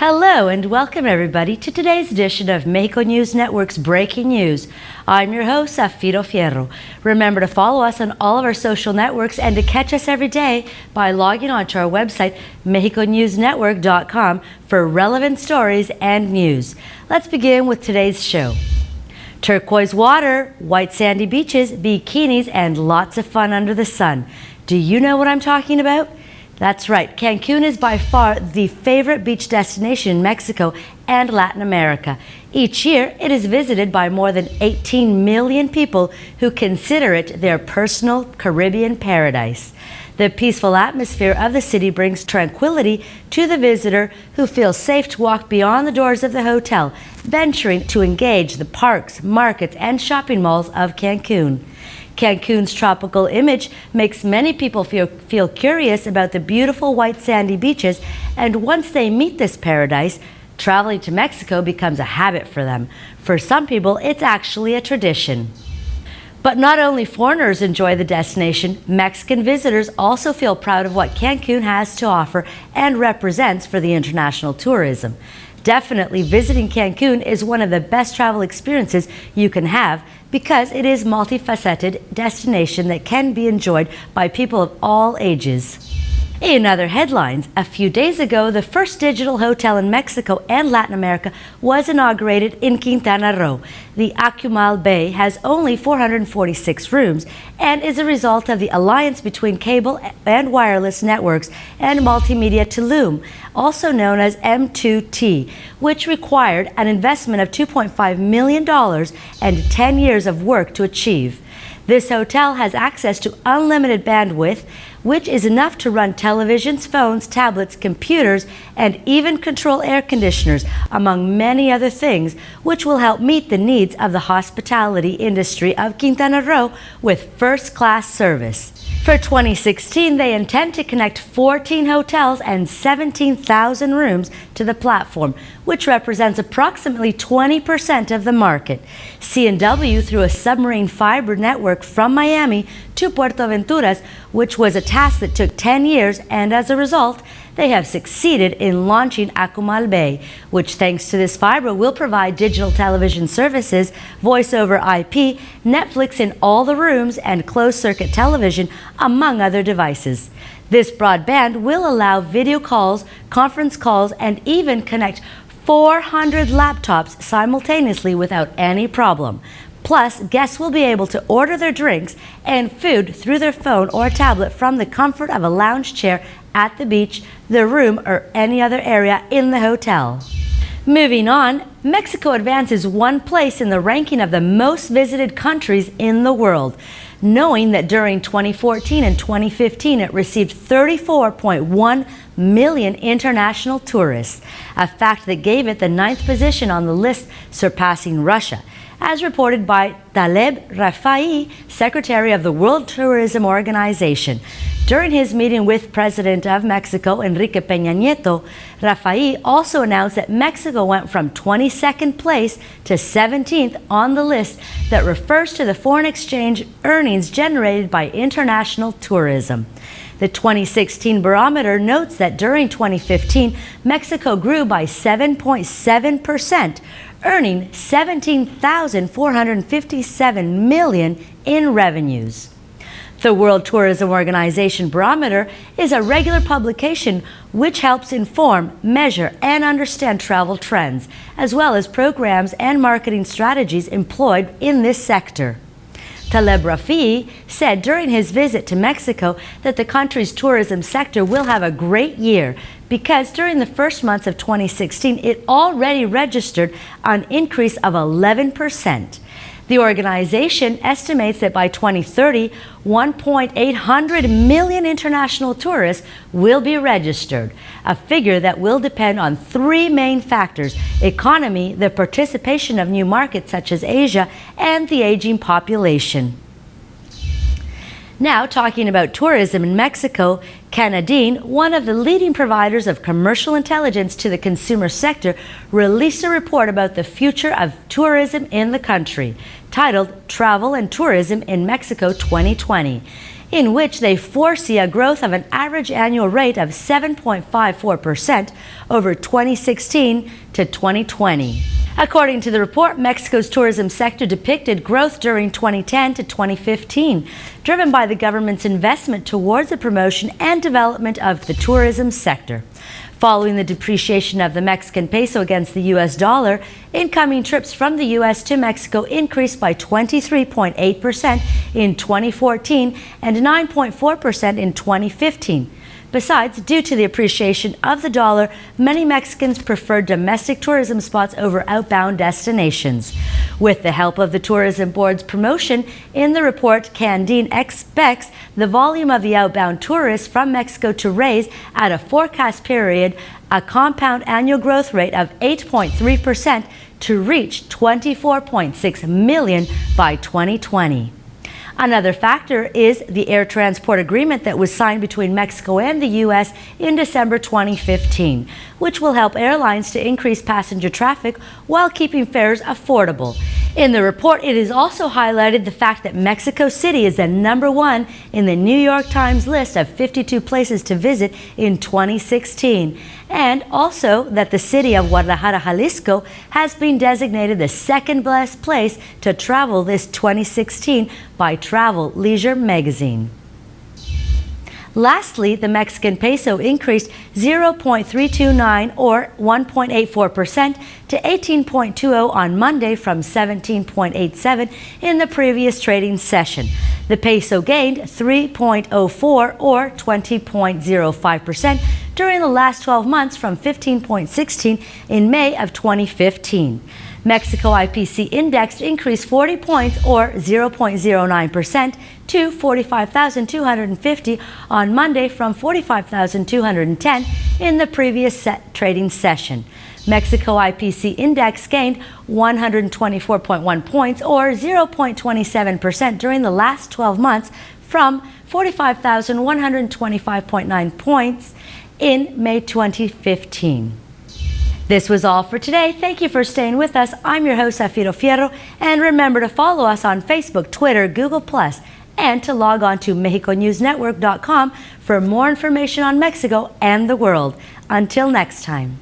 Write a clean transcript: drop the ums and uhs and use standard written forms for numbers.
Hello and welcome everybody to today's edition of Mexico News Network's Breaking News. I'm your host, Zafiro Fierro. Remember to follow us on all of our social networks and to catch us every day by logging on to our website, mexiconewsnetwork.com, for relevant stories and news. Let's begin with today's show. Turquoise water, white sandy beaches, bikinis, and lots of fun under the sun. Do you know what I'm talking about? That's right, Cancun is by far the favorite beach destination in Mexico and Latin America. Each year, it is visited by more than 18 million people who consider it their personal Caribbean paradise. The peaceful atmosphere of the city brings tranquility to the visitor who feels safe to walk beyond the doors of the hotel, venturing to engage the parks, markets, and shopping malls of Cancun. Cancun's tropical image makes many people feel curious about the beautiful white sandy beaches, and once they meet this paradise, traveling to Mexico becomes a habit for them. For some people, it's actually a tradition. But not only foreigners enjoy the destination, Mexican visitors also feel proud of what Cancun has to offer and represents for the international tourism. Definitely visiting Cancun is one of the best travel experiences you can have because it is a multifaceted destination that can be enjoyed by people of all ages. In other headlines, a few days ago, the first digital hotel in Mexico and Latin America was inaugurated in Quintana Roo. The Acumal Bay has only 446 rooms and is a result of the alliance between cable and wireless networks and Multimedia Tulum, also known as M2T, which required an investment of $2.5 million and 10 years of work to achieve. This hotel has access to unlimited bandwidth, which is enough to run televisions, phones, tablets, computers, and even control air conditioners, among many other things, which will help meet the needs of the hospitality industry of Quintana Roo with first-class service. For 2016, they intend to connect 14 hotels and 17,000 rooms to the platform, which represents approximately 20% of the market. C&W through a submarine fiber network from Miami to Puerto Venturas, which was a task that took 10 years, and as a result, they have succeeded in launching Acumal Bay, which thanks to this fiber will provide digital television services, voice over IP, Netflix in all the rooms, and closed-circuit television, among other devices. This broadband will allow video calls, conference calls, and even connect 400 laptops simultaneously without any problem. Plus, guests will be able to order their drinks and food through their phone or tablet from the comfort of a lounge chair at the beach, the room, or any other area in the hotel. Moving on, Mexico advances one place in the ranking of the most visited countries in the world, knowing that during 2014 and 2015 it received 34.1 million international tourists, a fact that gave it the 9th position on the list, surpassing Russia, as reported by Taleb Rafai, Secretary of the World Tourism Organization. During his meeting with President of Mexico, Enrique Peña Nieto, Rafai also announced that Mexico went from 22nd place to 17th on the list that refers to the foreign exchange earnings generated by international tourism. The 2016 barometer notes that during 2015, Mexico grew by 7.7%, earning $17,457 million in revenues. The World Tourism Organization Barometer is a regular publication which helps inform, measure, and understand travel trends, as well as programs and marketing strategies employed in this sector. Taleb Rafai said during his visit to Mexico that the country's tourism sector will have a great year because during the first months of 2016, it already registered an increase of 11%. The organization estimates that by 2030, 1.8 million international tourists will be registered, a figure that will depend on three main factors: economy, the participation of new markets such as Asia, and the aging population. Now, talking about tourism in Mexico, Cancun, one of the leading providers of commercial intelligence to the consumer sector, released a report about the future of tourism in the country, titled Travel and Tourism in Mexico 2020, in which they foresee a growth of an average annual rate of 7.54% over 2016 to 2020. According to the report, Mexico's tourism sector depicted growth during 2010 to 2015, driven by the government's investment towards the promotion and development of the tourism sector. Following the depreciation of the Mexican peso against the U.S. dollar, incoming trips from the U.S. to Mexico increased by 23.8% in 2014 and 9.4% in 2015. Besides, due to the appreciation of the dollar, many Mexicans prefer domestic tourism spots over outbound destinations. With the help of the Tourism Board's promotion, in the report, Cancun expects the volume of the outbound tourists from Mexico to raise at a forecast period a compound annual growth rate of 8.3% to reach 24.6 million by 2020. Another factor is the air transport agreement that was signed between Mexico and the U.S. in December 2015, which will help airlines to increase passenger traffic while keeping fares affordable. In the report, it is also highlighted the fact that Mexico City is the #1 in the New York Times list of 52 places to visit in 2016, and also that the city of Guadalajara, Jalisco, has been designated the second best place to travel this 2016 by Travel Leisure magazine. Lastly, the Mexican peso increased 0.329 or 1.84% to 18.20 on Monday from 17.87 in the previous trading session. The peso gained 3.04 or 20.05% during the last 12 months from 15.16 in May of 2015. Mexico IPC index increased 40 points or 0.09% to 45,250 on Monday from 45,210 in the previous trading session. Mexico IPC index gained 124.1 points or 0.27% during the last 12 months from 45,125.9 points in May 2015. This was all for today. Thank you for staying with us. I'm your host, Zafiro Fierro, and remember to follow us on Facebook, Twitter, Google+, and to log on to MexicoNewsNetwork.com for more information on Mexico and the world. Until next time.